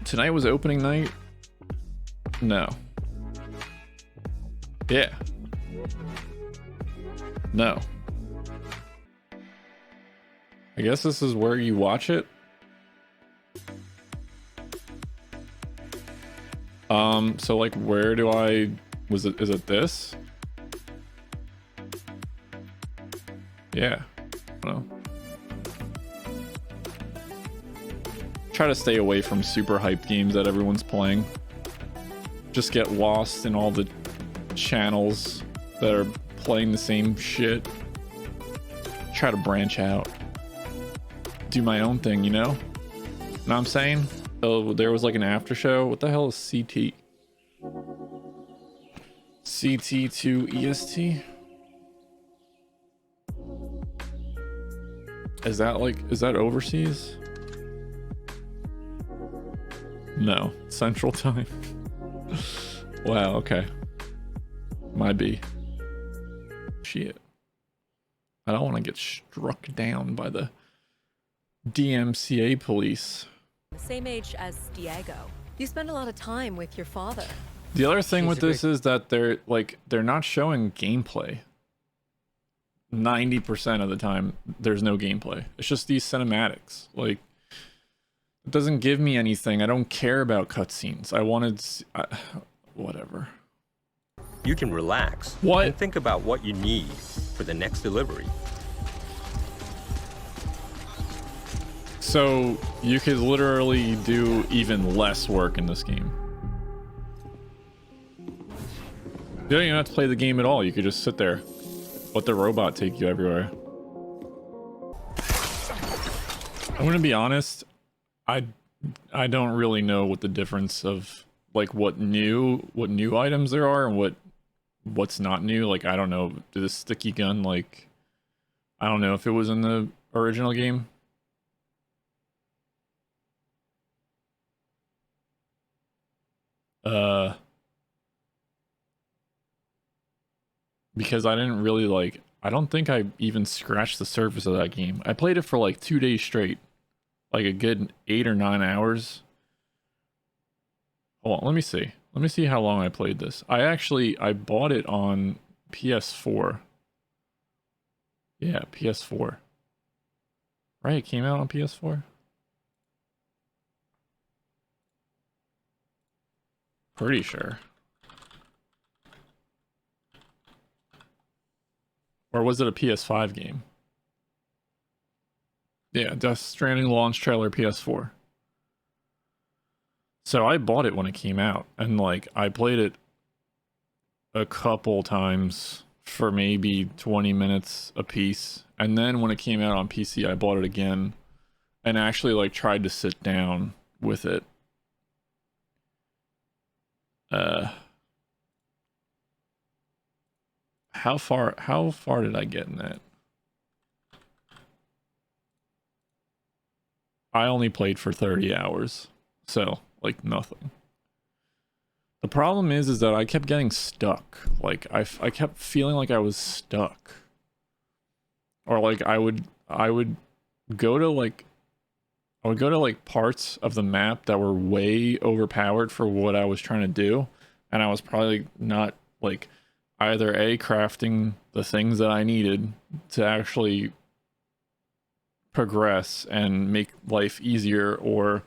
Tonight was opening night? No. Yeah. No. I guess this is where you watch it. So like where do I is it this? Yeah. I don't know. Try to stay away from super hyped games that everyone's playing. Just get lost in all the channels that are playing the same shit. Try to branch out. Do my own thing, you know? Know what I'm saying? Oh, there was like an after show. What the hell is CT? CT to EST? Is that overseas? No, Central Time. Wow, okay. Might be. Shit. I don't want to get struck down by the DMCA police. Same age as Diego. You spend a lot of time with your father. The other thing with this is that they're not showing gameplay. 90% of the time there's no gameplay. It's just these cinematics. Like, it doesn't give me anything. I don't care about cutscenes. I wanted whatever. You can relax. What? And think about what you need for the next delivery. So you could literally do even less work in this game. You don't even have to play the game at all. You could just sit there, let the robot take you everywhere. I'm gonna be honest, I don't really know what the difference of like what new items there are and what's not new. Like, I don't know, the sticky gun, like, I don't know if it was in the original game. Because I didn't really like, I don't think I even scratched the surface of that game. I played it for like 2 days straight, like a good 8 or 9 hours. Hold on, let me see how long I played this. I bought it on PS4. Yeah, PS4. Right, it came out on PS4. Pretty sure. Or was it a PS5 game? Yeah, Death Stranding launch trailer PS4. So I bought it when it came out, and like I played it a couple times for maybe 20 minutes a piece, and then when it came out on PC I bought it again and actually like tried to sit down with it. How far did I get in that? I only played for 30 hours, so like nothing. The problem is that I kept getting stuck. Like I kept feeling like I was stuck, or like I would go to like parts of the map that were way overpowered for what I was trying to do, and I was probably not like either crafting the things that I needed to actually progress and make life easier, or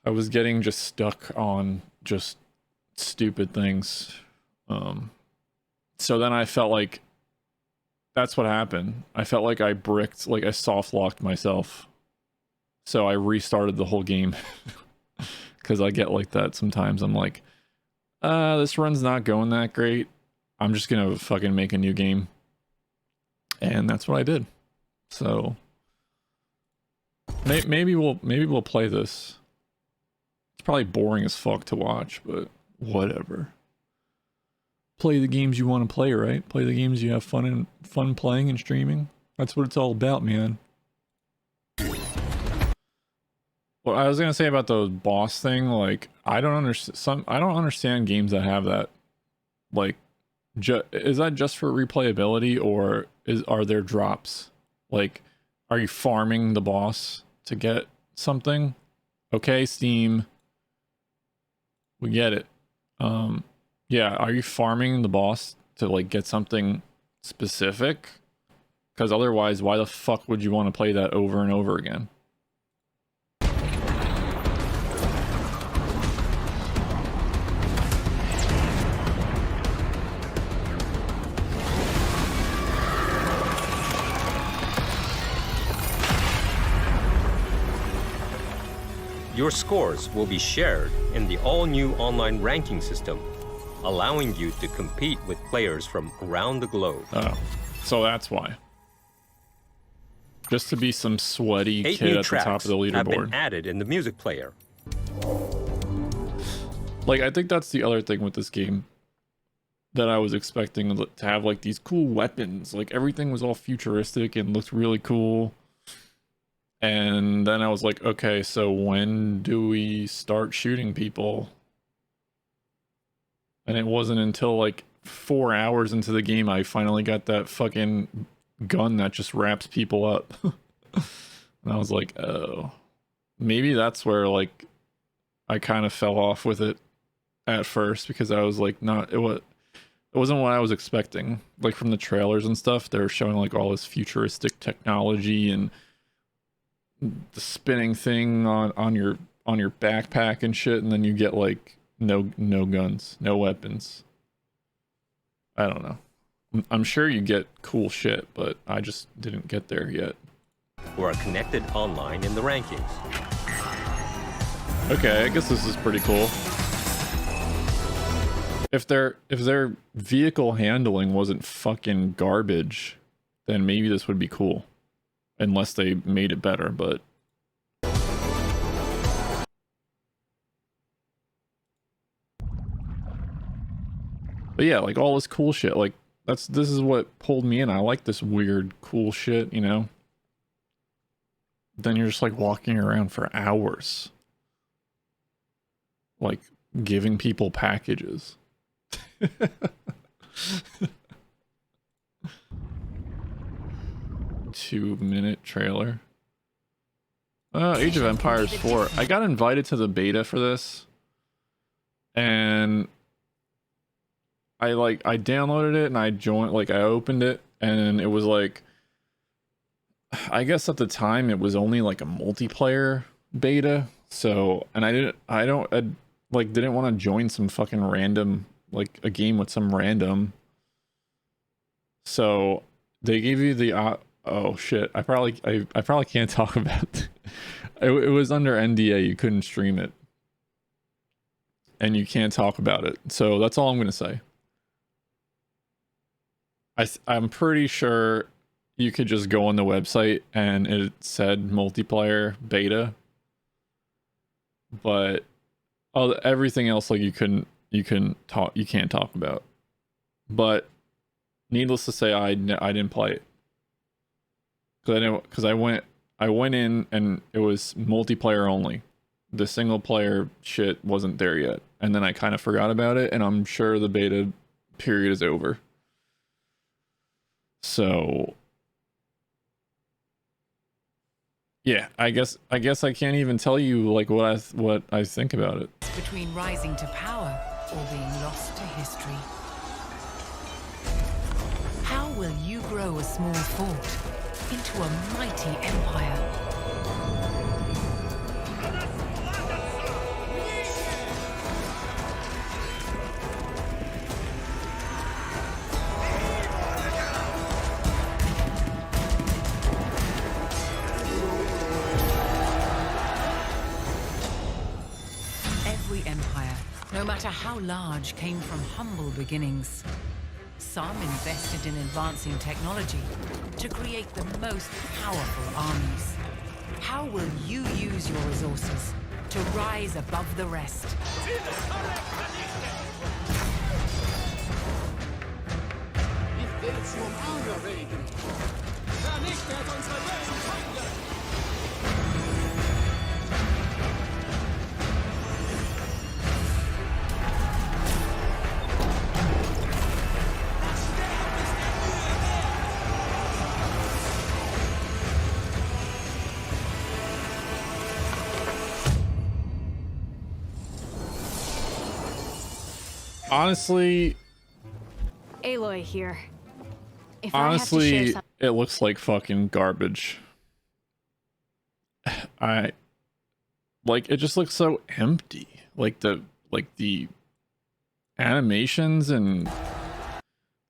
I was getting just stuck on just stupid things. So then I felt like that's what happened. I felt like I bricked, like I soft locked myself. So I restarted the whole game because I get like that sometimes. I'm like, this run's not going that great. I'm just gonna fucking make a new game. And that's what I did. So maybe we'll play this. It's probably boring as fuck to watch, but whatever. Play the games you want to play, right? Play the games you have fun playing and streaming. That's what it's all about, man. What I was gonna say about the boss thing, like I don't understand games that have that. Like, is that just for replayability, or are there drops? Like, are you farming the boss to get something, Okay, Steam. We get it. Yeah, are you farming the boss to like get something specific? Because otherwise, why the fuck would you want to play that over and over again? Your scores will be shared in the all-new online ranking system, allowing you to compete with players from around the globe. Oh, so that's why. Just to be some sweaty 8 kid new at the top of the tracks have been leaderboard. added in the music player. Like, I think that's the other thing with this game that I was expecting to have, like, these cool weapons. Like, everything was all futuristic and looked really cool. And then I was like, okay, so when do we start shooting people? And it wasn't until like 4 hours into the game I finally got that fucking gun that just wraps people up. And I was like, oh, maybe that's where like I kind of fell off with it at first, because I was like, it wasn't what I was expecting. Like from the trailers and stuff, they were showing like all this futuristic technology and the spinning thing on your backpack and shit, and then you get like no guns, no weapons. I don't know. I'm sure you get cool shit, but I just didn't get there yet. Who are connected online in the rankings. Okay, I guess this is pretty cool. If their vehicle handling wasn't fucking garbage, then maybe this would be cool. Unless they made it better, but yeah, like all this cool shit. Like this is what pulled me in. I like this weird cool shit, you know? Then you're just like walking around for hours. Like giving people packages. 2-minute trailer. Age of Empires 4. I got invited to the beta for this, and I downloaded it and I joined, like I opened it, and it was like, I guess at the time it was only like a multiplayer beta. So, and I didn't want to join some fucking random, like a game with some random. So they gave you the oh shit, I probably can't talk about it. It was under NDA, you couldn't stream it. And you can't talk about it. So that's all I'm going to say. I'm pretty sure you could just go on the website and it said multiplayer beta. But everything else, like you can't talk about. But needless to say, I didn't play it. Because I went in and it was multiplayer only. The single player shit wasn't there yet. And then I kind of forgot about it, and I'm sure the beta period is over. So yeah, I guess I can't even tell you like what I think about it. Between rising to power or being lost to history. How will you grow a small fort into a mighty empire? Every empire, no matter how large, came from humble beginnings. Some invested in advancing technology to create the most powerful armies. How will you use your resources to rise above the rest? Honestly, Aloy here. If I have to share honestly, some it looks like fucking garbage. I like it just looks so empty. Like the animations and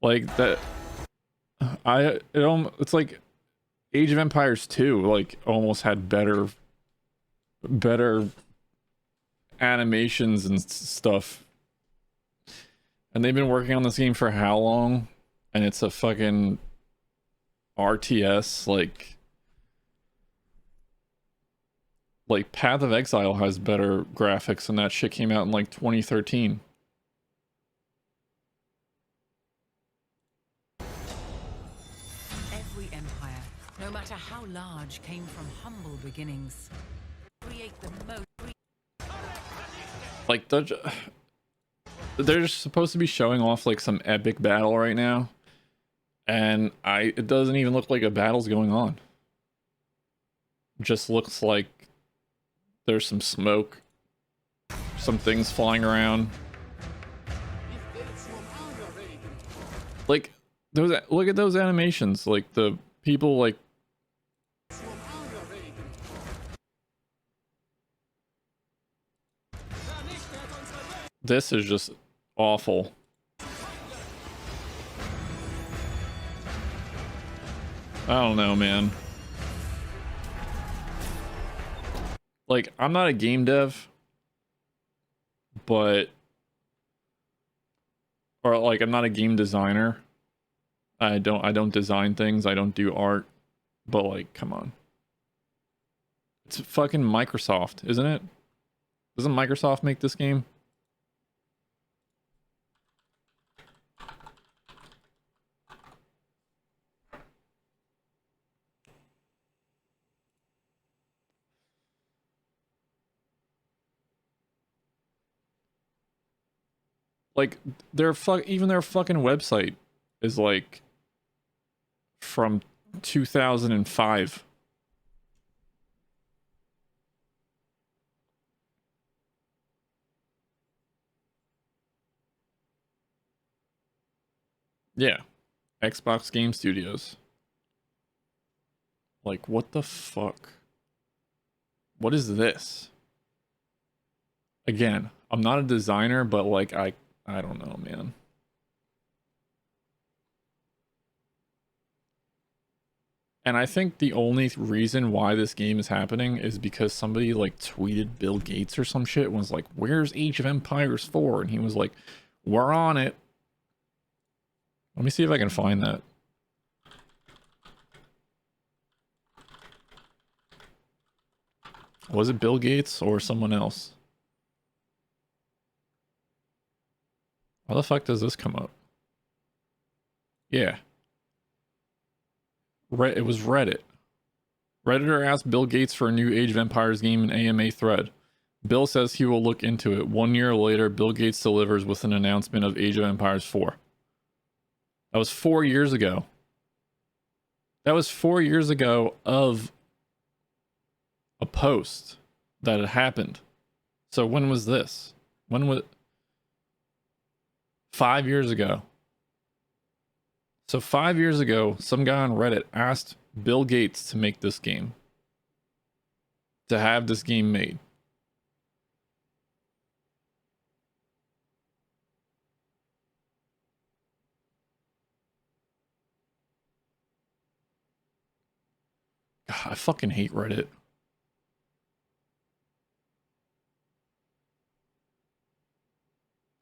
like that it's like Age of Empires 2 like almost had better animations and stuff. And they've been working on this game for how long? And it's a fucking RTS. Like Path of Exile has better graphics, and that shit came out in like 2013. Every empire, no matter how large, came from humble beginnings. Create the most. Like they're just supposed to be showing off like some epic battle right now, and it doesn't even look like a battle's going on. It just looks like there's some smoke, some things flying around. Like look at those animations, like the people like this is just awful. I don't know, man. Like, I'm not a game dev, or like I'm not a game designer. I don't design things, I don't do art, but like, come on. It's fucking Microsoft, isn't it? Doesn't Microsoft make this game? Like even their fucking website is like from 2005. Yeah. Xbox Game Studios. Like, what the fuck? What is this? Again, I'm not a designer, but like I don't know, man. And I think the only reason why this game is happening is because somebody like tweeted Bill Gates or some shit and was like, "Where's Age of Empires 4?" And he was like, "We're on it." Let me see if I can find that. Was it Bill Gates or someone else? How the fuck does this come up? Yeah. It was Reddit. Redditor asked Bill Gates for a new Age of Empires game in AMA thread. Bill says he will look into it. 1 year later, Bill Gates delivers with an announcement of Age of Empires 4. That was 4 years ago. That was 4 years ago of a post that had happened. So when was this? When was... 5 years ago. So 5 years ago, some guy on Reddit asked Bill Gates to make this game. To have this game made. God, I fucking hate Reddit.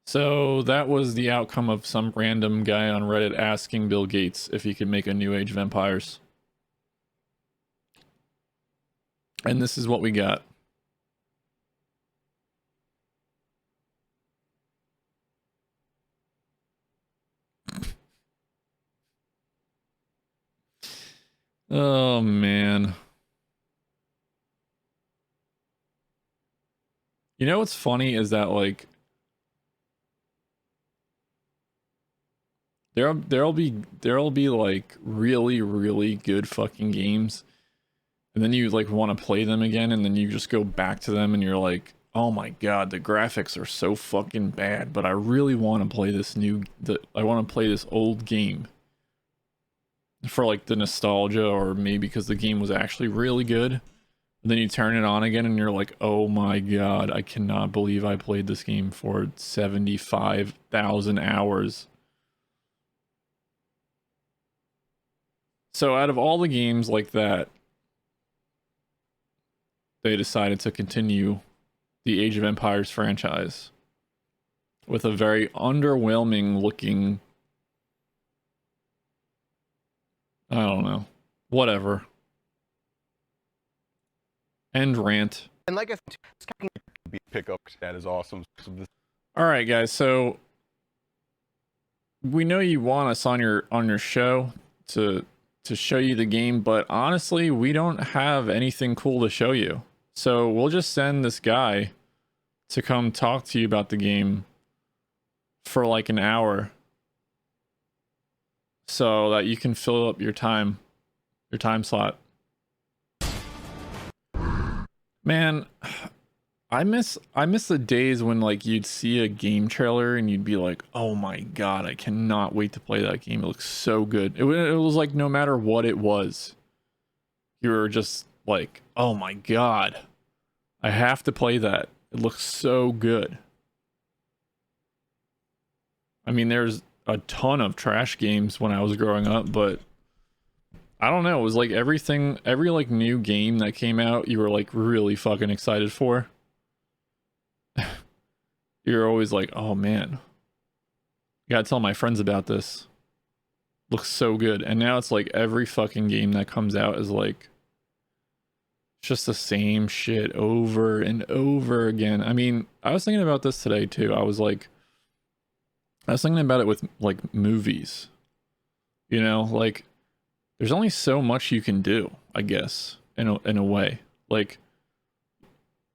So that was the outcome of some random guy on Reddit asking Bill Gates if he could make a new Age of Empires. And this is what we got. Oh, man. You know what's funny is that, like, there'll be like really good fucking games, and then you like want to play them again, and then you just go back to them and you're like, oh my god, the graphics are so fucking bad, but I really want to play this I want to play this old game for like the nostalgia, or maybe because the game was actually really good. And then you turn it on again and you're like, oh my god, I cannot believe I played this game for 75,000 hours. So out of all the games like that, they decided to continue the Age of Empires franchise with a very underwhelming looking, I don't know, whatever. End rant. And like I said, pick up that is awesome. All right, guys. So we know you want us on your show to show you the game, but honestly, we don't have anything cool to show you. So we'll just send this guy to come talk to you about the game for like an hour, so that you can fill up your time slot. Man, I miss the days when like you'd see a game trailer and you'd be like, oh my god, I cannot wait to play that game. It looks so good. It was like no matter what it was, you were just like, oh my god, I have to play that. It looks so good. I mean, there's a ton of trash games when I was growing up, but I don't know, it was like every like new game that came out, you were like really fucking excited for. You're always like, oh man, gotta tell my friends about this. Looks so good. And now it's like every fucking game that comes out is like just the same shit over and over again. I mean, I was thinking about this today too. I was thinking about it with like movies, you know, like there's only so much you can do, I guess, in a way. Like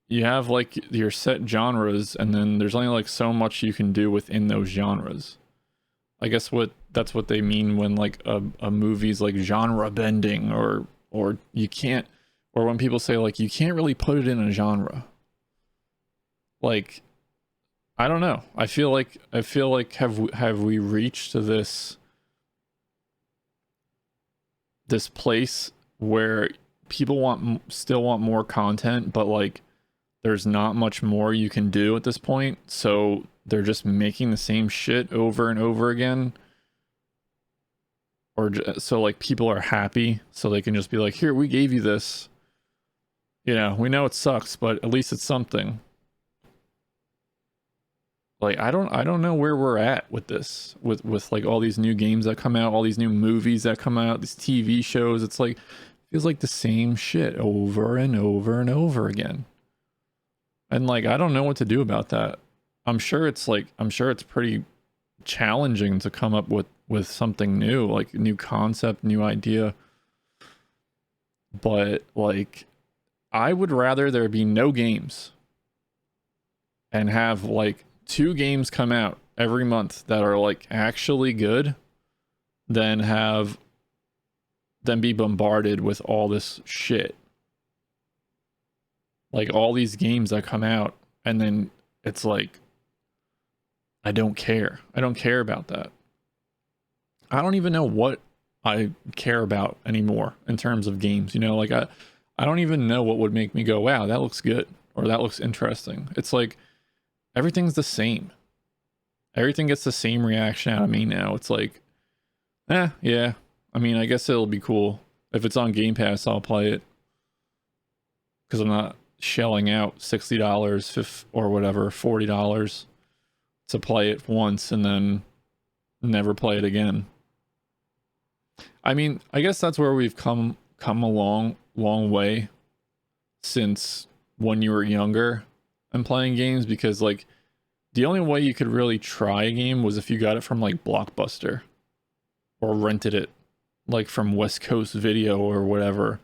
you have like your set genres, and then there's only like so much you can do within those genres. I guess that's what they mean when like a movie's like genre bending, or you can't, or when people say like you can't really put it in a genre. Like, I don't know. I feel like have we reached this place where people still want more content, but like there's not much more you can do at this point, so they're just making the same shit over and over again, or so like people are happy so they can just be like, here, we gave you this, you know, we know it sucks, but at least it's something. Like I don't know where we're at with this, with like all these new games that come out, all these new movies that come out, these TV shows. It's like, feels like the same shit over and over and over again. And like, I don't know what to do about that. I'm sure it's pretty challenging to come up with something new, like new concept, new idea. But like, I would rather there be no games and have like 2 games come out every month that are like actually good than be bombarded with all this shit. Like all these games that come out and then it's like, I don't care about that. I don't even know what I care about anymore in terms of games, you know, like I don't even know what would make me go, wow, that looks good, or that looks interesting. It's like everything's the same. Everything gets the same reaction out of me now. It's like, yeah, I mean, I guess it'll be cool. If it's on Game Pass, I'll play it, because I'm not shelling out $60 or whatever, $40 to play it once and then never play it again. I mean, I guess that's where we've come a long way since when you were younger and playing games, because like the only way you could really try a game was if you got it from like Blockbuster or rented it like from West Coast Video or whatever,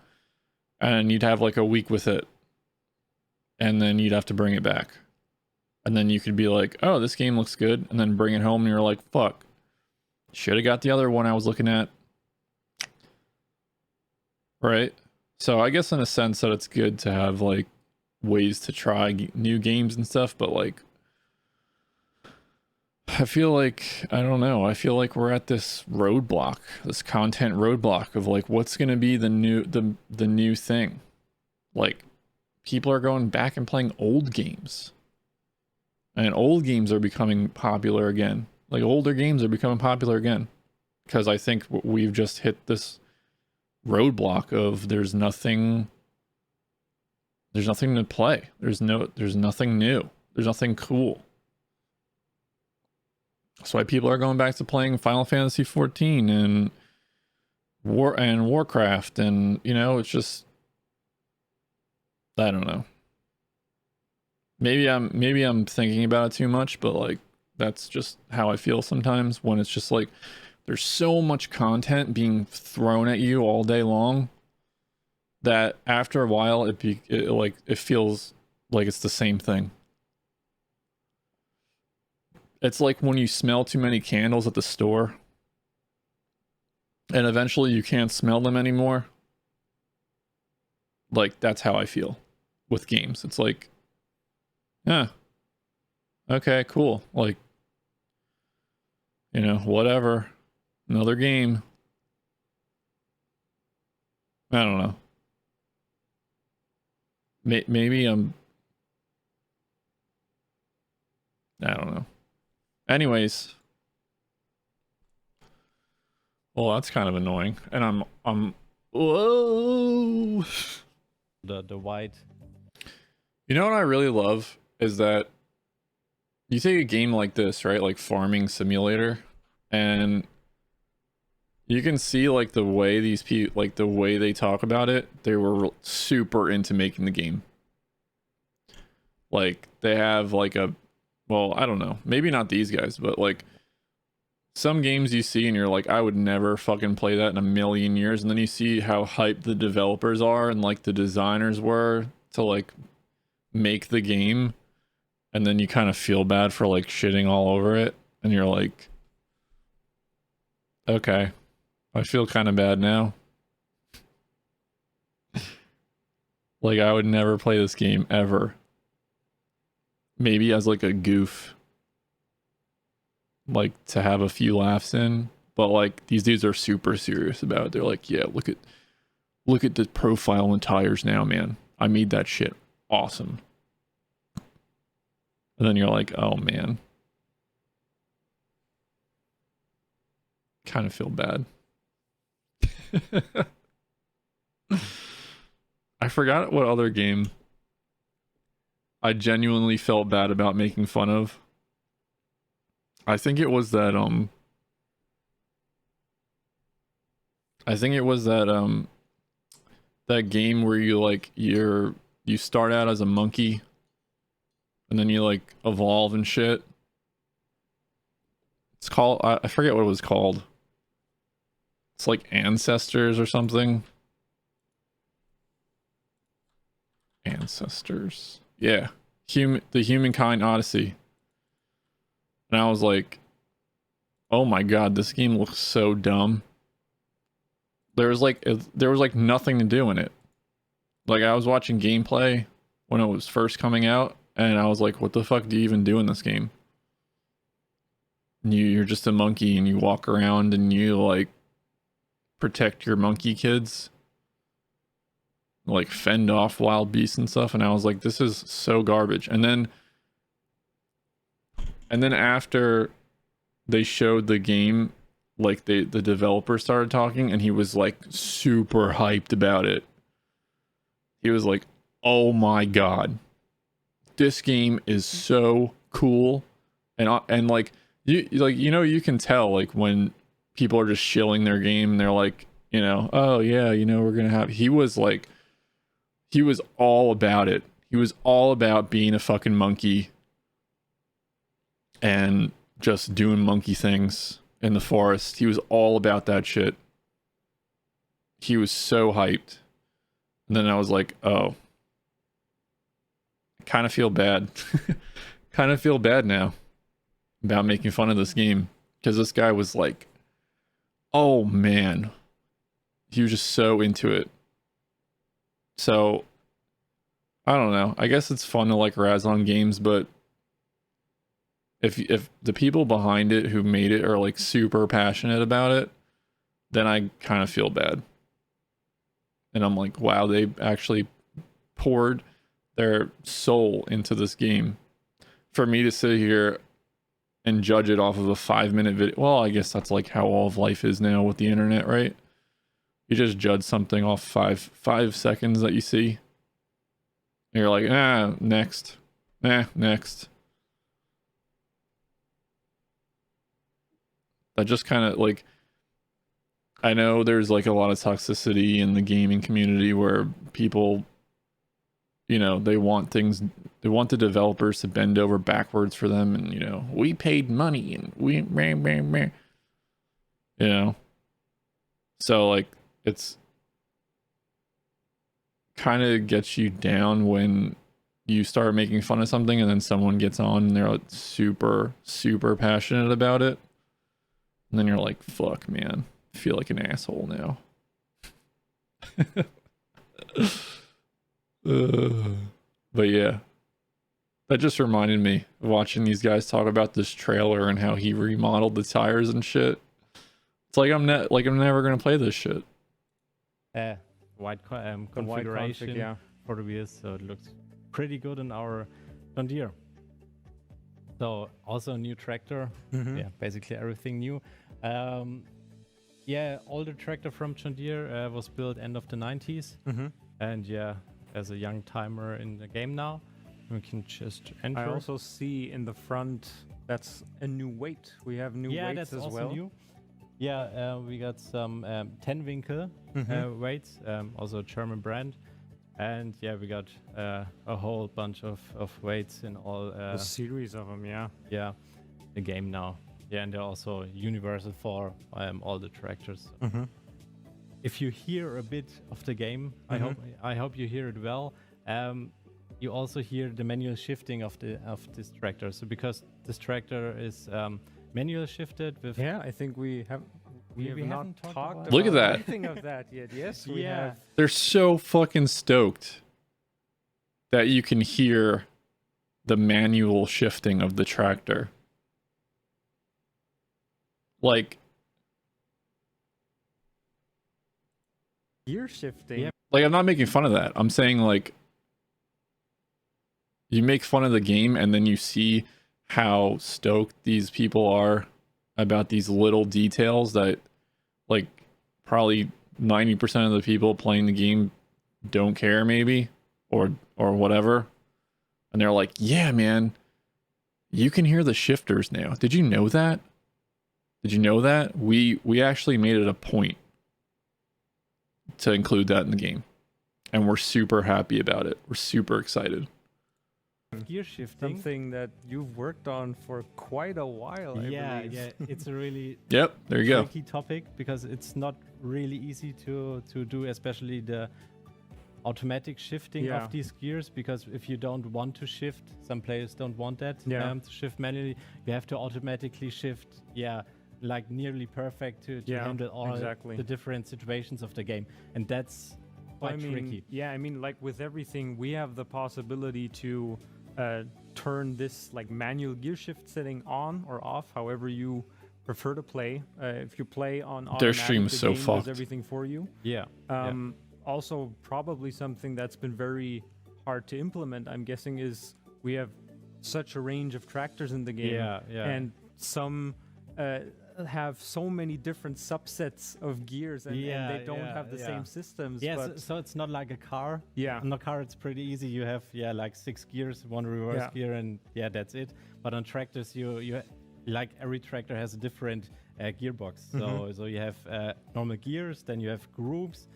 and you'd have like a week with it, and then you'd have to bring it back, and then you could be like, oh, this game looks good, and then bring it home and you're like, fuck, should have got the other one I was looking at, right? So I guess in a sense that it's good to have like ways to try new games and stuff, but like I feel like, I don't know, I feel like we're at this roadblock, this content roadblock of like what's going to be the new thing. Like people are going back and playing old games. And old games are becoming popular again. Like older games are becoming popular again. Because I think we've just hit this roadblock of there's nothing to play. There's nothing new. There's nothing cool. That's why people are going back to playing Final Fantasy 14 and Warcraft, and you know, it's just, I don't know. Maybe I'm thinking about it too much, but like that's just how I feel sometimes when it's just like there's so much content being thrown at you all day long that after a while it feels like it's the same thing. It's like when you smell too many candles at the store and eventually you can't smell them anymore. Like that's how I feel with games. It's like, yeah, okay, cool. Like, you know, whatever. Another game. I don't know. Maybe I don't know. Anyways. Well, that's kind of annoying. And I'm whoa. The white. You know what I really love is that you take a game like this, right? Like Farming Simulator, and you can see like the way these people, like the way they talk about it, they were super into making the game. Like they have like a, well, I don't know, maybe not these guys, but like some games you see and you're like, I would never fucking play that in a million years. And then you see how hyped the developers are and like the designers were to like make the game. And then you kind of feel bad for like shitting all over it. And you're like, okay, I feel kind of bad now. Like I would never play this game ever. Maybe as like a goof. Like to have a few laughs in. But like these dudes are super serious about it. They're like, yeah, look at the profile and tires now, man. I made that shit awesome. And then you're like, oh man. Kind of feel bad. I forgot what other game I genuinely felt bad about making fun of. I think it was that that game where you like you start out as a monkey and then you like evolve and shit. It's called, I forget what it was called. It's like Ancestors or something. Ancestors. Yeah. The Humankind Odyssey. And I was like, oh my god, this game looks so dumb. There was like nothing to do in it. Like I was watching gameplay when it was first coming out, and I was like, what the fuck do you even do in this game? And you're just a monkey and you walk around and you like protect your monkey kids. Like fend off wild beasts and stuff, and I was like, this is so garbage. And then after they showed the game, like the developer started talking and he was like super hyped about it. He was like, oh my god, this game is so cool. And like you can tell like when people are just shilling their game and they're like, you know, oh yeah, you know, we're gonna have, he was all about it. He was all about being a fucking monkey and just doing monkey things in the forest. He was all about that shit. He was so hyped. And then I was like, oh, I kind of feel bad. Kind of feel bad now about making fun of this game, because this guy was like, oh man, he was just so into it. So I don't know. I guess it's fun to like razz on games, but if the people behind it who made it are like super passionate about it, then I kind of feel bad. And I'm like, wow, they actually poured their soul into this game. For me to sit here and judge it off of a 5-minute video, well, I guess that's like how all of life is now with the internet, right? You just judge something off five seconds that you see. And you're like, next. Next. That just kind of like, I know there's like a lot of toxicity in the gaming community where people, you know, they want the developers to bend over backwards for them, and you know, we paid money and we you know. So like it's kind of gets you down when you start making fun of something and then someone gets on and they're like super passionate about it. And then you're like, fuck, man. I feel like an asshole now. But yeah. That just reminded me of watching these guys talk about this trailer and how he remodeled the tires and shit. It's like I'm never gonna play this shit. Wide configuration yeah. for the wheels, so it looks pretty good in our John Deere. So also a new tractor. Yeah, basically everything new. Yeah, older tractor from John Deere was built end of the 90s. And yeah, as a young timer in the game now, we can just enter. I also see in the front that's a new weight. We have new weights that's as also well. new. Yeah, we got some 10 Winkel weights, also a German brand. And yeah, we got a whole bunch of weights in all. A series of them, yeah. Yeah, the game now. Yeah, and they're also universal for all the tractors. If you hear a bit of the game, I hope you hear it well. You also hear the manual shifting of this tractor. So because this tractor is manual shifted with. Yeah, I think we have not talked about Look at that. anything of that yet. Yes, we Yeah. have. They're so fucking stoked that you can hear the manual shifting of the tractor. Like Gear shifting. Yeah. like I'm not making fun of that. I'm saying like you make fun of the game and then you see how stoked these people are about these little details that like probably 90% of the people playing the game don't care maybe or whatever. And they're like, yeah, man, you can hear the shifters now. Did you know that? Did you know that? We actually made it a point to include that in the game. And we're super happy about it. We're super excited. Gear shifting. Something that you've worked on for quite a while, I believe. Yeah, it's a really Yep, there you go. tricky topic because it's not really easy to do, especially the automatic shifting Yeah. of these gears, because if you don't want to shift, some players don't want that Yeah. to shift manually, you have to automatically shift, like nearly perfect to Yeah, handle all exactly. the different situations of the game, and that's quite tricky. Yeah, I mean, like with everything, we have the possibility to turn this like manual gear shift setting on or off, however you prefer to play. If you play on Their automatic, stream the is so game does fucked. everything for you. Yeah. Also, probably something that's been very hard to implement, I'm guessing, is we have such a range of tractors in the game. Yeah. And some have so many different subsets of gears, and they don't have the same systems. Yeah, but so it's not like a car. Yeah. On a car, it's pretty easy. You have like 6 gears, 1 reverse gear, and that's it. But on tractors, you like every tractor has a different gearbox. So you have normal gears, then you have groups.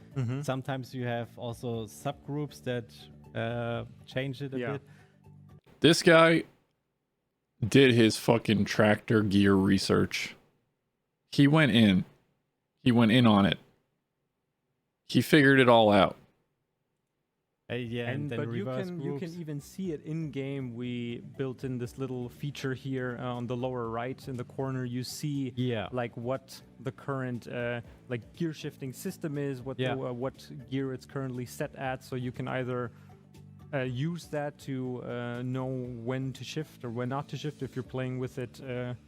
Sometimes you have also subgroups that change it a bit. This guy did his fucking tractor gear research. He went in on it. He figured it all out. And then but you reverse can groups. even see it in game. We built in this little feature here on the lower right in the corner. You see like what the current like gear shifting system is, what what gear it's currently set at. So you can either use that to know when to shift or when not to shift if you're playing with it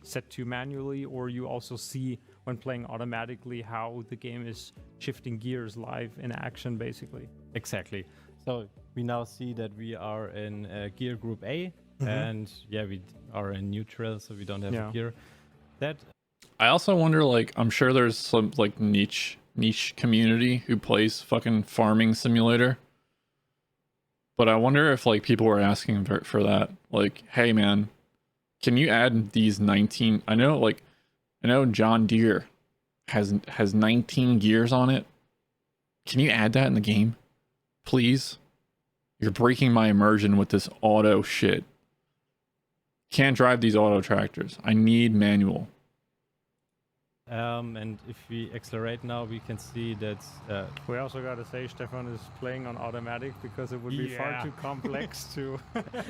set to manually, or you also see when playing automatically how the game is shifting gears live in action, basically. Exactly. So we now see that we are in gear group A, and yeah, we are in neutral, so we don't have a gear. That I also wonder, like, I'm sure there's some like niche community who plays fucking farming simulator. But I wonder if like people were asking for that. Like, hey man, can you add these 19? I know John Deere has 19 gears on it. Can you add that in the game, please? You're breaking my immersion with this auto shit. Can't drive these auto tractors. I need manual. and if we accelerate now, we can see that We also gotta say Stefan is playing on automatic because it would be far too complex to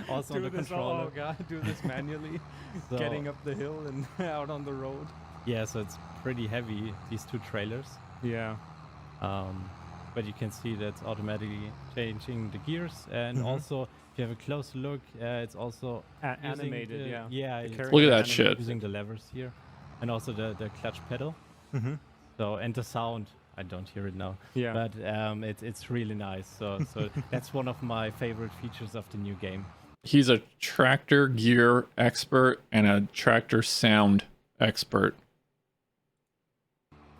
also do on the this. controller. Oh god, do this manually, So- getting up the hill and out on the road. Yeah, so it's pretty heavy, these two trailers. Yeah. But you can see that's automatically changing the gears, and also if you have a close look, it's also using Animated, the- yeah. Yeah, The it's carrying Look at that animated. shit. using the levers here, and also the clutch pedal. So, and the sound, I don't hear it now. Yeah. But it's really nice. So that's one of my favorite features of the new game. He's a tractor gear expert and a tractor sound expert.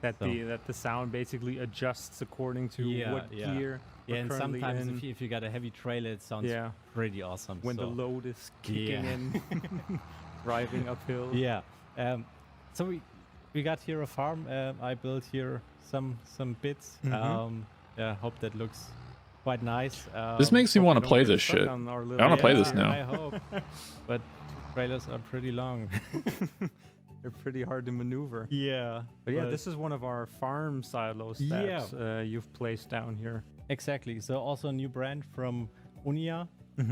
That So- the sound basically adjusts according to what gear. Yeah, we're and currently sometimes in. if you got a heavy trailer, it sounds pretty awesome. When the so. load is kicking Yeah. in, driving uphill. Yeah. So we got here a farm. I built here some bits. Yeah, hope that looks quite nice. This makes me Hope want we to don't play get this stuck shit. on our I little- want to play this Yeah, now. I hope. But trailers are pretty long. They're pretty hard to maneuver. Yeah. But yeah, this is one of our farm silos that you've placed down here. Exactly. So also a new brand from Unia,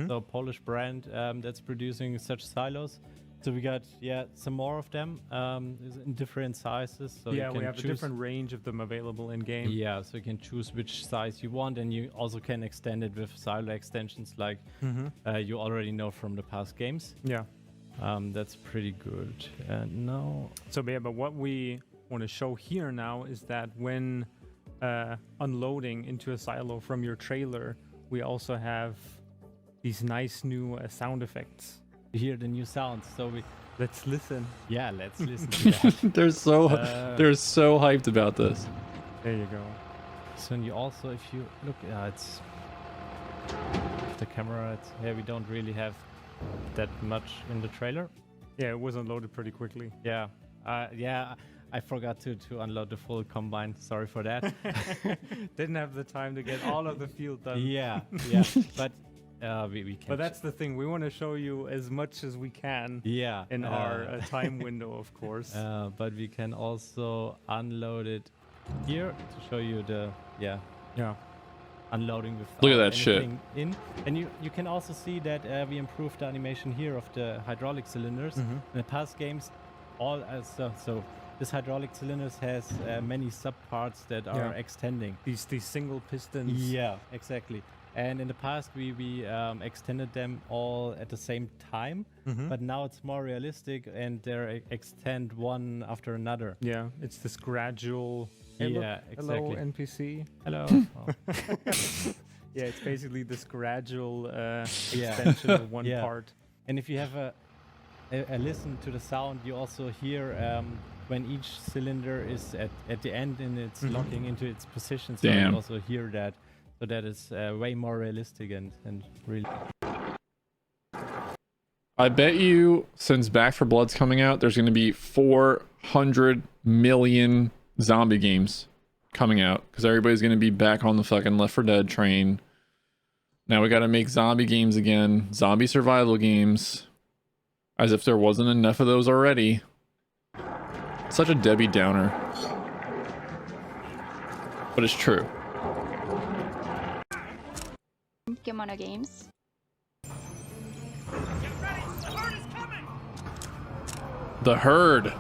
so a Polish brand that's producing such silos. So we got some more of them in different sizes. So you can we have choose. a different range of them available in game. Yeah, so you can choose which size you want, and you also can extend it with silo extensions like you already know from the past games. Yeah. That's pretty good. Now, So yeah, but what we want to show here now is that when unloading into a silo from your trailer, we also have these nice new sound effects. you hear the new sounds. So Let's listen. let's listen to that. they're so hyped about this. There you go. So you also, if you look, it's the camera. We don't really have that much in the trailer. Yeah, it was unloaded pretty quickly. Yeah, I forgot to unload the full combine. Sorry for that. Didn't have the time to get all of the field done. yeah, but we can. But that's the thing. We want to show you as much as we can in our time window, of course. But we can also unload it here to show you the unloading with Look at that shit. in. And you can also see that we improved the animation here of the hydraulic cylinders. In the past games, so this hydraulic cylinders has many subparts that are extending. These single pistons. Yeah, exactly. And in the past, we extended them all at the same time, but now it's more realistic, and they extend one after another. Yeah, it's this gradual. Hey, Yeah, look, hello, exactly. NPC. Hello. Yeah, it's basically this gradual extension of one part. And if you have a listen to the sound, you also hear when each cylinder is at the end and it's locking into its position. So Damn. you also hear that. So that is way more realistic and really. I bet you, since Back 4 Blood's coming out, there's going to be 400 million zombie games coming out because everybody's going to be back on the fucking Left 4 Dead train. Now we got to make zombie games again, zombie survival games, as if there wasn't enough of those already. Such a Debbie Downer, but it's true. Gamesom Games. The herd.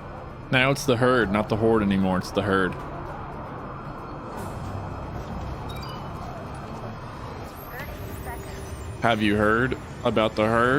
Now it's the herd, not the horde anymore. It's the herd. Have you heard about the herd?